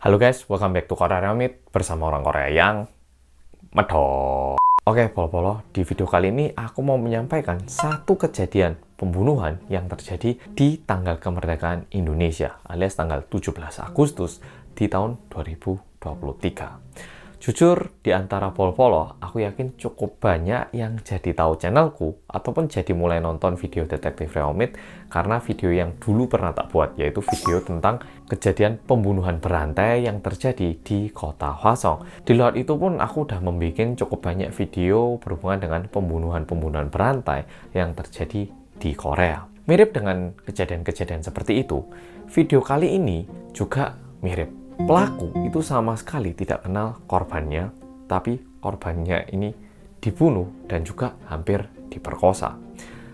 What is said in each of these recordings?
Halo guys, welcome back to Korea Remit bersama orang Korea yang medok. Oke, polo-polo, di video kali ini aku mau menyampaikan satu kejadian pembunuhan yang terjadi di tanggal kemerdekaan Indonesia alias tanggal 17 Agustus di tahun 2023. Jujur, di antara polo-polo, aku yakin cukup banyak yang jadi tahu channelku ataupun jadi mulai nonton video detektif Reomit karena video yang dulu pernah tak buat, yaitu video tentang kejadian pembunuhan berantai yang terjadi di kota Hwasong. Di luar itu pun aku udah membuat cukup banyak video berhubungan dengan pembunuhan-pembunuhan berantai yang terjadi di Korea. Mirip dengan kejadian-kejadian seperti itu, video kali ini juga mirip. Pelaku itu sama sekali tidak kenal korbannya, tapi korbannya ini dibunuh dan juga hampir diperkosa.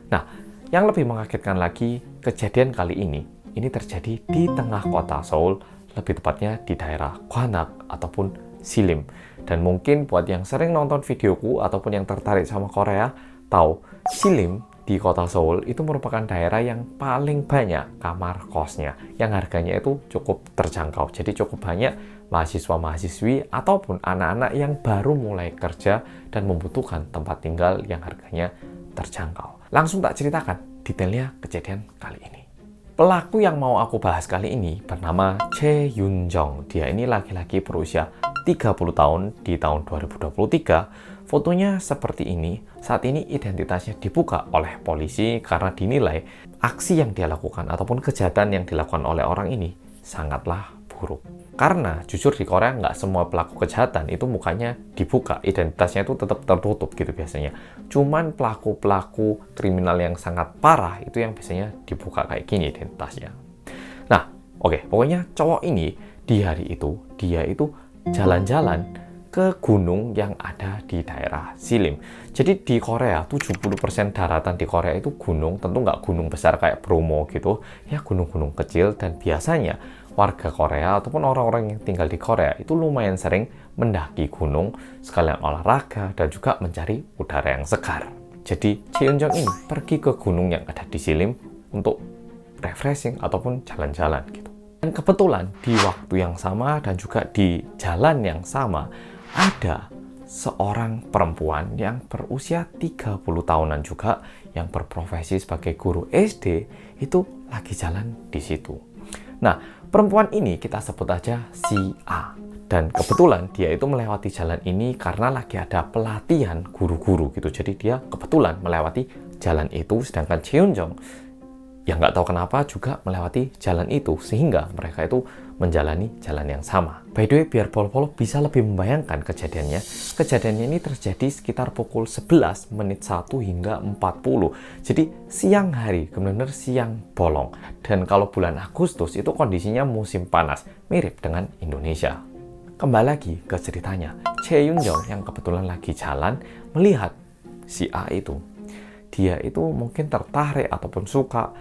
Nah, yang lebih mengagetkan lagi, kejadian kali ini terjadi di tengah kota Seoul, lebih tepatnya di daerah Gwanak ataupun Silim. Dan mungkin buat yang sering nonton videoku ataupun yang tertarik sama Korea, tahu Silim di kota Seoul itu merupakan daerah yang paling banyak kamar kosnya, yang harganya itu cukup terjangkau. Jadi cukup banyak mahasiswa-mahasiswi ataupun anak-anak yang baru mulai kerja dan membutuhkan tempat tinggal yang harganya terjangkau. Langsung tak ceritakan detailnya kejadian kali ini. Pelaku yang mau aku bahas kali ini bernama Chae Yun-jong. Dia ini laki-laki berusia 30 tahun di tahun 2023. Fotonya seperti ini. Saat ini identitasnya dibuka oleh polisi karena dinilai aksi yang dia lakukan ataupun kejahatan yang dilakukan oleh orang ini sangatlah buruk. Karena jujur di Korea nggak semua pelaku kejahatan itu mukanya dibuka, identitasnya itu tetap tertutup gitu biasanya. Cuman pelaku-pelaku kriminal yang sangat parah itu yang biasanya dibuka kayak gini identitasnya. Nah, oke, pokoknya cowok ini di hari itu, dia itu jalan-jalan ke gunung yang ada di daerah Silim. Jadi di Korea, 70% daratan di Korea itu gunung, tentu nggak gunung besar kayak Bromo gitu, ya gunung-gunung kecil. Dan biasanya warga Korea ataupun orang-orang yang tinggal di Korea itu lumayan sering mendaki gunung, sekalian olahraga dan juga mencari udara yang segar. Jadi Chae Yun-jong ini pergi ke gunung yang ada di Silim untuk refreshing ataupun jalan-jalan gitu. Dan kebetulan di waktu yang sama dan juga di jalan yang sama, ada seorang perempuan yang berusia 30 tahunan juga yang berprofesi sebagai guru SD itu lagi jalan di situ. Nah, perempuan ini kita sebut aja si A. Dan kebetulan dia itu melewati jalan ini karena lagi ada pelatihan guru-guru gitu. Jadi dia kebetulan melewati jalan itu, sedangkan Chae Yun-jong yang nggak tahu kenapa juga melewati jalan itu, sehingga mereka itu menjalani jalan yang sama. By the way, biar polo-polo bisa lebih membayangkan kejadiannya, kejadiannya ini terjadi sekitar pukul 11 menit 1 hingga 40. Jadi siang hari, benar-benar siang bolong. Dan kalau bulan Agustus itu kondisinya musim panas, mirip dengan Indonesia. Kembali lagi ke ceritanya, Chae Yun-jong yang kebetulan lagi jalan melihat si A itu. Dia itu mungkin tertarik ataupun suka.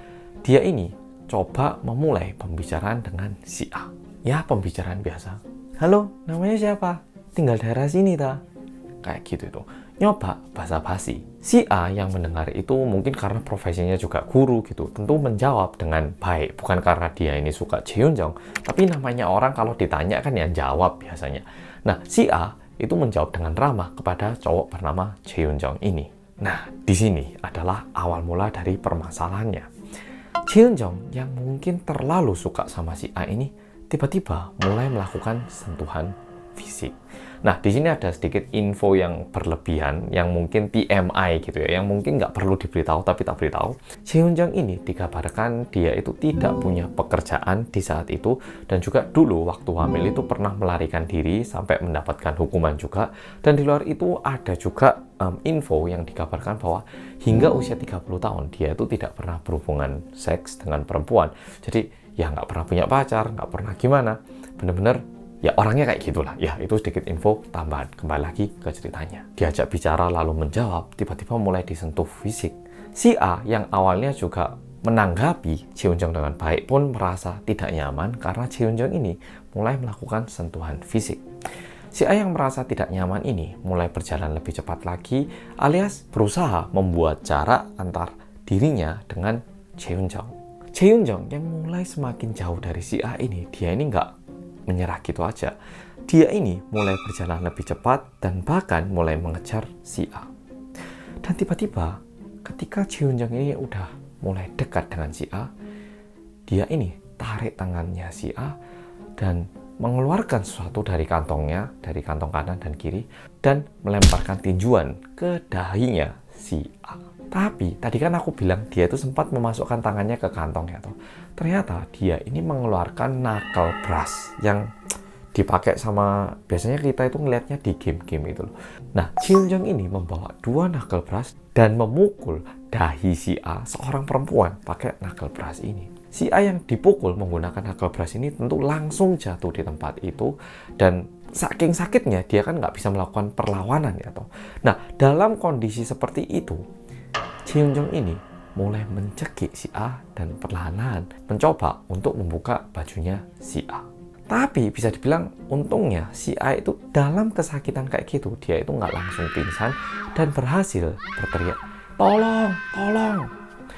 Dia ini coba memulai pembicaraan dengan si A. Ya, pembicaraan biasa. Halo, namanya siapa? Tinggal daerah sini ta? Kayak gitu itu. Nyoba basa-basi. Si A yang mendengar itu mungkin karena profesinya juga guru gitu, tentu menjawab dengan baik. Bukan karena dia ini suka Chae Yun-jong, tapi namanya orang kalau ditanya kan ya jawab biasanya. Nah, si A itu menjawab dengan ramah kepada cowok bernama Chae Yun-jong ini. Nah, di sini adalah awal mula dari permasalahannya. Chae Yun-jong yang mungkin terlalu suka sama si A ini tiba-tiba mulai melakukan sentuhan fisik. Nah, di sini ada sedikit info yang berlebihan, yang mungkin TMI gitu ya, yang mungkin nggak perlu diberitahu tapi tak beritahu. Chae Yun-jong ini dikabarkan dia itu tidak punya pekerjaan di saat itu, dan juga dulu waktu hamil itu pernah melarikan diri sampai mendapatkan hukuman juga. Dan di luar itu ada juga info yang dikabarkan bahwa hingga usia 30 tahun dia itu tidak pernah berhubungan seks dengan perempuan. Jadi ya nggak pernah punya pacar, nggak pernah gimana, bener-bener ya orangnya kayak gitulah. Ya, itu sedikit info tambahan. Kembali lagi ke ceritanya. Diajak bicara lalu menjawab, tiba-tiba mulai disentuh fisik. Si A yang awalnya juga menanggapi Chae Yun-jong dengan baik pun merasa tidak nyaman karena Chae Yun-jong ini mulai melakukan sentuhan fisik. Si A yang merasa tidak nyaman ini mulai berjalan lebih cepat lagi, alias berusaha membuat jarak antar dirinya dengan Chae Yun-jong. Chae Yun-jong yang mulai semakin jauh dari si A ini, dia ini nggak menyerah gitu aja. Dia ini mulai berjalan lebih cepat dan bahkan mulai mengejar si A. Dan tiba-tiba ketika Cheonjong ini udah mulai dekat dengan si A, dia ini tarik tangannya si A dan mengeluarkan sesuatu dari kantongnya, dari kantong kanan dan kiri, dan melemparkan tinjuan ke dahinya si A. Tapi tadi kan aku bilang dia itu sempat memasukkan tangannya ke kantongnya tuh. Ternyata dia ini mengeluarkan knuckle brush yang dipakai sama, biasanya kita itu ngelihatnya di game-game itu loh. Nah, Cheonjong ini membawa 2 knuckle brush dan memukul dahi si A, seorang perempuan, pakai knuckle brush ini. Si A yang dipukul menggunakan knuckle brush ini tentu langsung jatuh di tempat itu, dan saking sakitnya dia kan nggak bisa melakukan perlawanan ya toh. Nah, dalam kondisi seperti itu, Cheonjong ini mulai mencekik si A dan perlahan-lahan mencoba untuk membuka bajunya si A. Tapi bisa dibilang untungnya si A itu dalam kesakitan kayak gitu, dia itu nggak langsung pingsan dan berhasil berteriak, "Tolong, tolong!"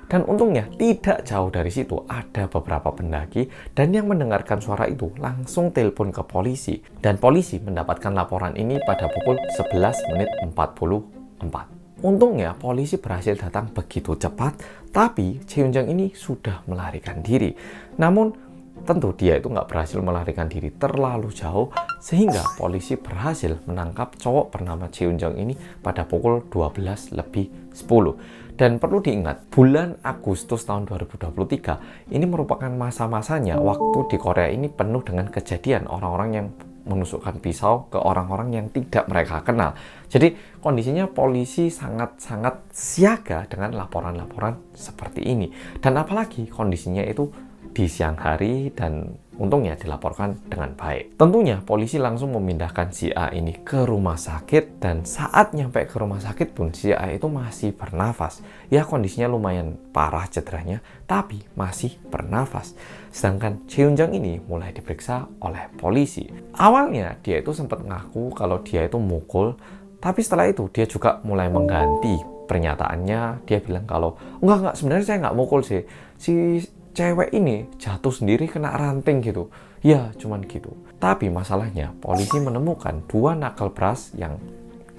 Dan untungnya tidak jauh dari situ ada beberapa pendaki dan yang mendengarkan suara itu langsung telepon ke polisi. Dan polisi mendapatkan laporan ini pada pukul 11:44. Untungnya polisi berhasil datang begitu cepat, tapi Cheonjong ini sudah melarikan diri. Namun tentu dia itu nggak berhasil melarikan diri terlalu jauh, sehingga polisi berhasil menangkap cowok bernama Cheonjong ini pada pukul 12:10. Dan perlu diingat, bulan Agustus tahun 2023 ini merupakan masa-masanya waktu di Korea ini penuh dengan kejadian orang-orang yang menusukkan pisau ke orang-orang yang tidak mereka kenal. Jadi kondisinya polisi sangat-sangat siaga dengan laporan-laporan seperti ini. Dan apalagi kondisinya itu di siang hari dan untungnya dilaporkan dengan baik. Tentunya polisi langsung memindahkan si A ini ke rumah sakit, dan saat nyampe ke rumah sakit pun si A itu masih bernafas. Ya, kondisinya lumayan parah cederanya, tapi masih bernafas. Sedangkan Cheonjong ini mulai diperiksa oleh polisi. Awalnya dia itu sempat ngaku kalau dia itu mukul, tapi setelah itu dia juga mulai mengganti pernyataannya. Dia bilang kalau enggak, sebenarnya saya nggak mukul sih. Si cewek ini jatuh sendiri kena ranting gitu. Ya, cuman gitu. Tapi masalahnya polisi menemukan 2 knuckle brush yang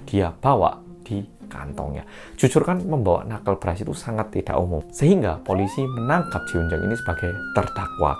dia bawa di kantongnya. Jujur kan membawa knuckle brush itu sangat tidak umum. Sehingga polisi menangkap Cheonjong ini sebagai terdakwa.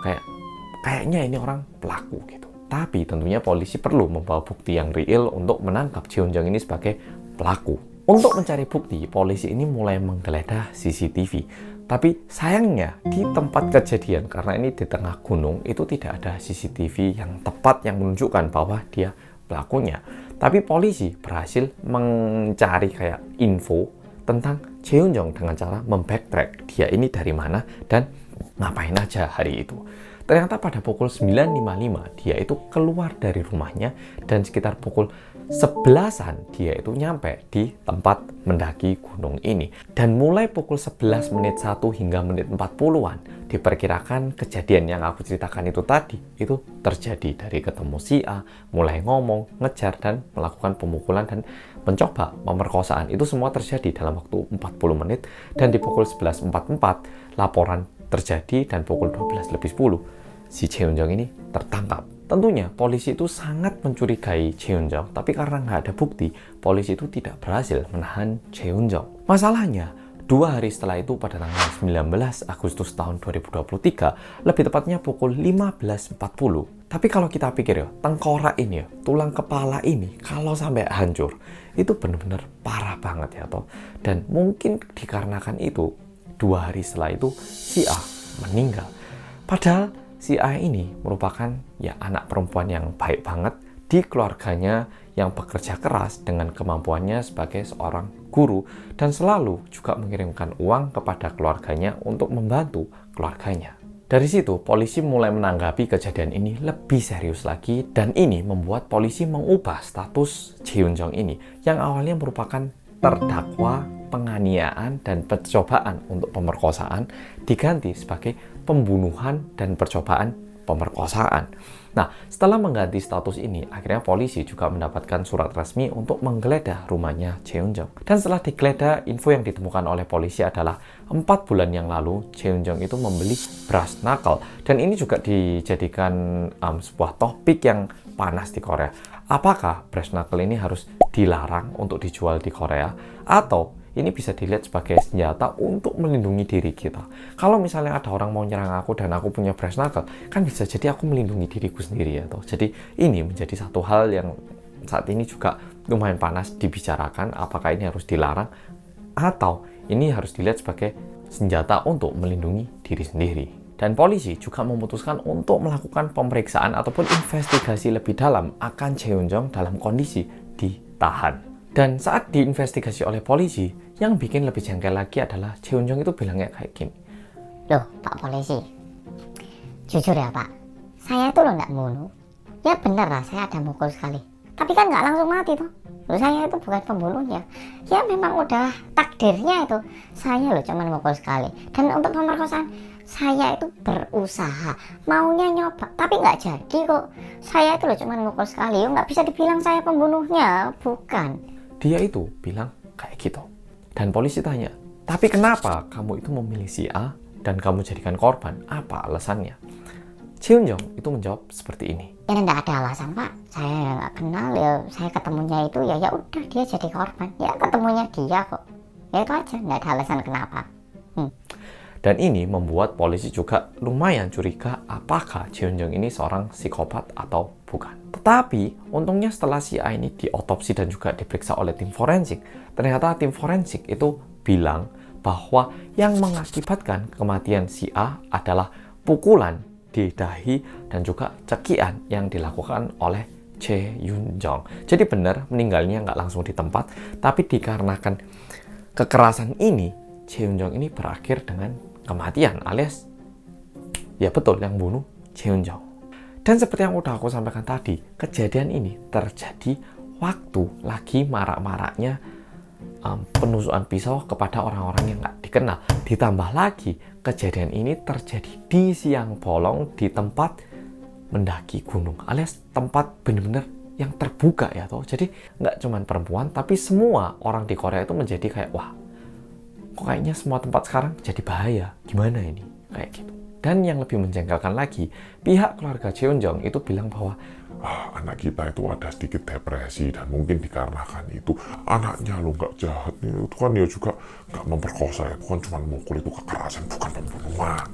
Kayaknya ini orang pelaku gitu. Tapi tentunya polisi perlu membawa bukti yang real untuk menangkap Cheonjong ini sebagai pelaku. Untuk mencari bukti, polisi ini mulai menggeledah CCTV. Tapi sayangnya di tempat kejadian, karena ini di tengah gunung, itu tidak ada CCTV yang tepat yang menunjukkan bahwa dia pelakunya. Tapi polisi berhasil mencari kayak info tentang Cheonjong dengan cara membacktrack dia ini dari mana dan ngapain aja hari itu. Ternyata pada pukul 9.55 dia itu keluar dari rumahnya, dan sekitar pukul 11-an dia itu nyampe di tempat mendaki gunung ini. Dan mulai pukul 11:01 hingga menit 40-an diperkirakan kejadian yang aku ceritakan itu tadi itu terjadi. Dari ketemu si A, mulai ngomong, ngejar, dan melakukan pemukulan dan mencoba pemerkosaan. Itu semua terjadi dalam waktu 40 menit, dan di pukul 11:44 laporan terjadi, dan pukul 12:10 si Cheonjong ini tertangkap. Tentunya polisi itu sangat mencurigai Cheonjong, tapi karena nggak ada bukti, polisi itu tidak berhasil menahan Cheonjong. Masalahnya, 2 hari setelah itu pada tanggal 19 Agustus tahun 2023, lebih tepatnya pukul 15.40. Tapi kalau kita pikir ya, tengkorak ini ya, tulang kepala ini, kalau sampai hancur, itu benar-benar parah banget ya toh. Dan mungkin dikarenakan itu, 2 hari setelah itu, si A meninggal. Padahal si A ini merupakan ya anak perempuan yang baik banget di keluarganya, yang bekerja keras dengan kemampuannya sebagai seorang guru, dan selalu juga mengirimkan uang kepada keluarganya untuk membantu keluarganya. Dari situ polisi mulai menanggapi kejadian ini lebih serius lagi, dan ini membuat polisi mengubah status Cheonjong ini yang awalnya merupakan terdakwa penganiayaan dan percobaan untuk pemerkosaan diganti sebagai pembunuhan dan percobaan pemerkosaan. Nah, setelah mengganti status ini, akhirnya polisi juga mendapatkan surat resmi untuk menggeledah rumahnya Cheonjong. Dan setelah digeledah, info yang ditemukan oleh polisi adalah 4 bulan yang lalu, Cheonjong itu membeli brass knuckle. Dan ini juga dijadikan sebuah topik yang panas di Korea. Apakah brass knuckle ini harus dilarang untuk dijual di Korea? Atau ini bisa dilihat sebagai senjata untuk melindungi diri kita. Kalau misalnya ada orang mau nyerang aku dan aku punya brass knuckle, kan bisa jadi aku melindungi diriku sendiri ya toh. Jadi ini menjadi satu hal yang saat ini juga lumayan panas dibicarakan, apakah ini harus dilarang atau ini harus dilihat sebagai senjata untuk melindungi diri sendiri. Dan polisi juga memutuskan untuk melakukan pemeriksaan ataupun investigasi lebih dalam akan Cheonjong dalam kondisi ditahan. Dan saat diinvestigasi oleh polisi, yang bikin lebih jengkel lagi adalah Cheonjong itu bilangnya kayak gini. Loh Pak Polisi, jujur ya Pak, saya itu loh nggak bunuh. Ya bener lah, saya ada mukul sekali. Tapi kan nggak langsung mati tuh. Loh saya itu bukan pembunuhnya. Ya memang udah takdirnya itu. Saya loh cuma mukul sekali. Dan untuk pemerkosaan, saya itu berusaha. Maunya nyoba, tapi nggak jadi kok. Saya itu loh cuma mukul sekali. Nggak bisa dibilang saya pembunuhnya, bukan. Dia itu bilang kayak gitu. Dan polisi tanya, tapi kenapa kamu itu memilih si A dan kamu jadikan korban? Apa alasannya? Cheonjong itu menjawab seperti ini. Ya nggak ada alasan Pak. Saya nggak kenal ya. Saya ketemunya itu ya udah dia jadi korban. Ya ketemunya dia kok. Ya itu aja. Nggak ada alasan kenapa. Dan ini membuat polisi juga lumayan curiga apakah Cheonjong ini seorang psikopat atau bukan. Tetapi untungnya setelah si A ini diotopsi dan juga diperiksa oleh tim forensik, ternyata tim forensik itu bilang bahwa yang mengakibatkan kematian si A adalah pukulan di dahi dan juga cekian yang dilakukan oleh Cheonjong. Jadi benar meninggalnya nggak langsung di tempat, tapi dikarenakan kekerasan ini, Cheonjong ini berakhir dengan kematian, alias ya betul yang bunuh Cheonjong. Dan seperti yang udah aku sampaikan tadi, kejadian ini terjadi waktu lagi marak-maraknya penusukan pisau kepada orang-orang yang nggak dikenal. Ditambah lagi kejadian ini terjadi di siang bolong di tempat mendaki gunung, alias tempat bener-bener yang terbuka ya toh. Jadi nggak cuman perempuan, tapi semua orang di Korea itu menjadi kayak wah, kok kayaknya semua tempat sekarang jadi bahaya, gimana ini, kayak gitu. Dan yang lebih menjengkelkan lagi, pihak keluarga Cheonjong itu bilang bahwa anak kita itu ada sedikit depresi dan mungkin dikarenakan itu anaknya lo nggak jahat nih, itu kan dia juga nggak memperkosa ya, bukan cuma mukul, itu kekerasan bukan pembunuhan.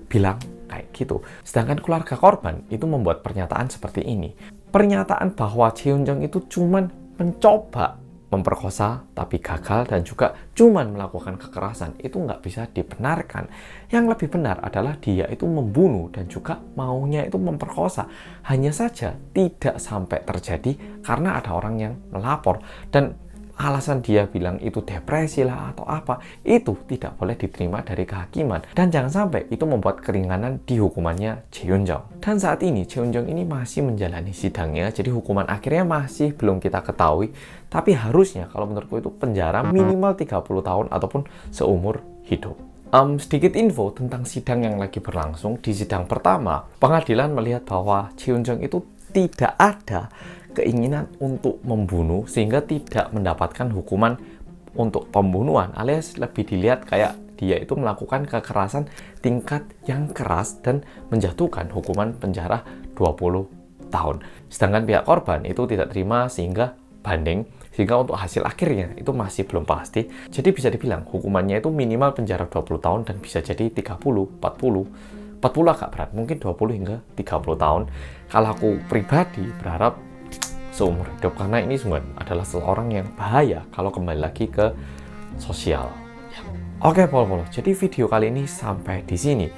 Bilang kayak gitu. Sedangkan keluarga korban itu membuat pernyataan seperti ini. Pernyataan bahwa Cheonjong itu cuman mencoba memperkosa tapi gagal dan juga cuman melakukan kekerasan itu nggak bisa dibenarkan. Yang lebih benar adalah dia itu membunuh dan juga maunya itu memperkosa. Hanya saja tidak sampai terjadi karena ada orang yang melapor. Dan alasan dia bilang itu depresi lah atau apa, itu tidak boleh diterima dari kehakiman. Dan jangan sampai itu membuat keringanan di hukumannya Cheonjong. Dan saat ini Cheonjong ini masih menjalani sidangnya, jadi hukuman akhirnya masih belum kita ketahui. Tapi harusnya kalau menurutku itu penjara minimal 30 tahun ataupun seumur hidup. Sedikit info tentang sidang yang lagi berlangsung. Di sidang pertama, pengadilan melihat bahwa Cheonjong itu tidak ada keinginan untuk membunuh sehingga tidak mendapatkan hukuman untuk pembunuhan, alias lebih dilihat kayak dia itu melakukan kekerasan tingkat yang keras dan menjatuhkan hukuman penjara 20 tahun. Sedangkan pihak korban itu tidak terima sehingga banding, sehingga untuk hasil akhirnya itu masih belum pasti. Jadi bisa dibilang hukumannya itu minimal penjara 20 tahun dan bisa jadi 30, 40 agak berat, mungkin 20 hingga 30 tahun. Kalau aku pribadi berharap seumur hidup, karena ini sungguh adalah seseorang yang bahaya kalau kembali lagi ke sosial. Oke, Polo. Jadi video kali ini sampai di sini.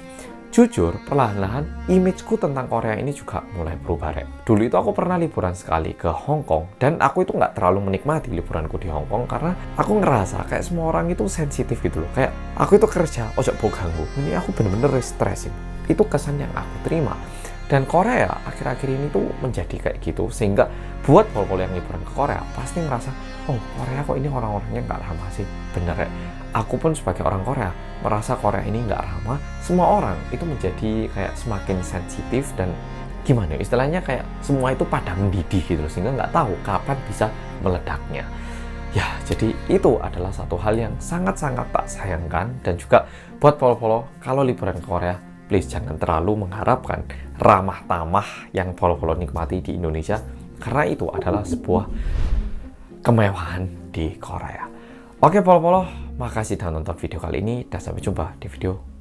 Jujur, perlahan-lahan imageku tentang Korea ini juga mulai berubah, Rek. Dulu itu aku pernah liburan sekali ke Hong Kong, dan aku itu nggak terlalu menikmati liburanku di Hong Kong karena aku ngerasa kayak semua orang itu sensitif gitu loh. Kayak aku itu kerja, ojo mau ganggu. Ini aku bener-bener stres. Itu kesan yang aku terima. Dan Korea akhir-akhir ini tuh menjadi kayak gitu, sehingga buat pol-pol yang liburan ke Korea pasti ngerasa, oh Korea kok ini orang-orangnya nggak ramah sih. Bener ya, aku pun sebagai orang Korea merasa Korea ini nggak ramah. Semua orang itu menjadi kayak semakin sensitif dan gimana ya, istilahnya kayak semua itu pada mendidih gitu loh, sehingga nggak tahu kapan bisa meledaknya. Ya, jadi itu adalah satu hal yang sangat-sangat tak sayangkan. Dan juga buat polo-polo, kalau liburan ke Korea, please jangan terlalu mengharapkan ramah tamah yang polo-polo nikmati di Indonesia, karena itu adalah sebuah kemewahan di Korea. Oke polo-polo, makasih sudah nonton video kali ini, dan sampai jumpa di video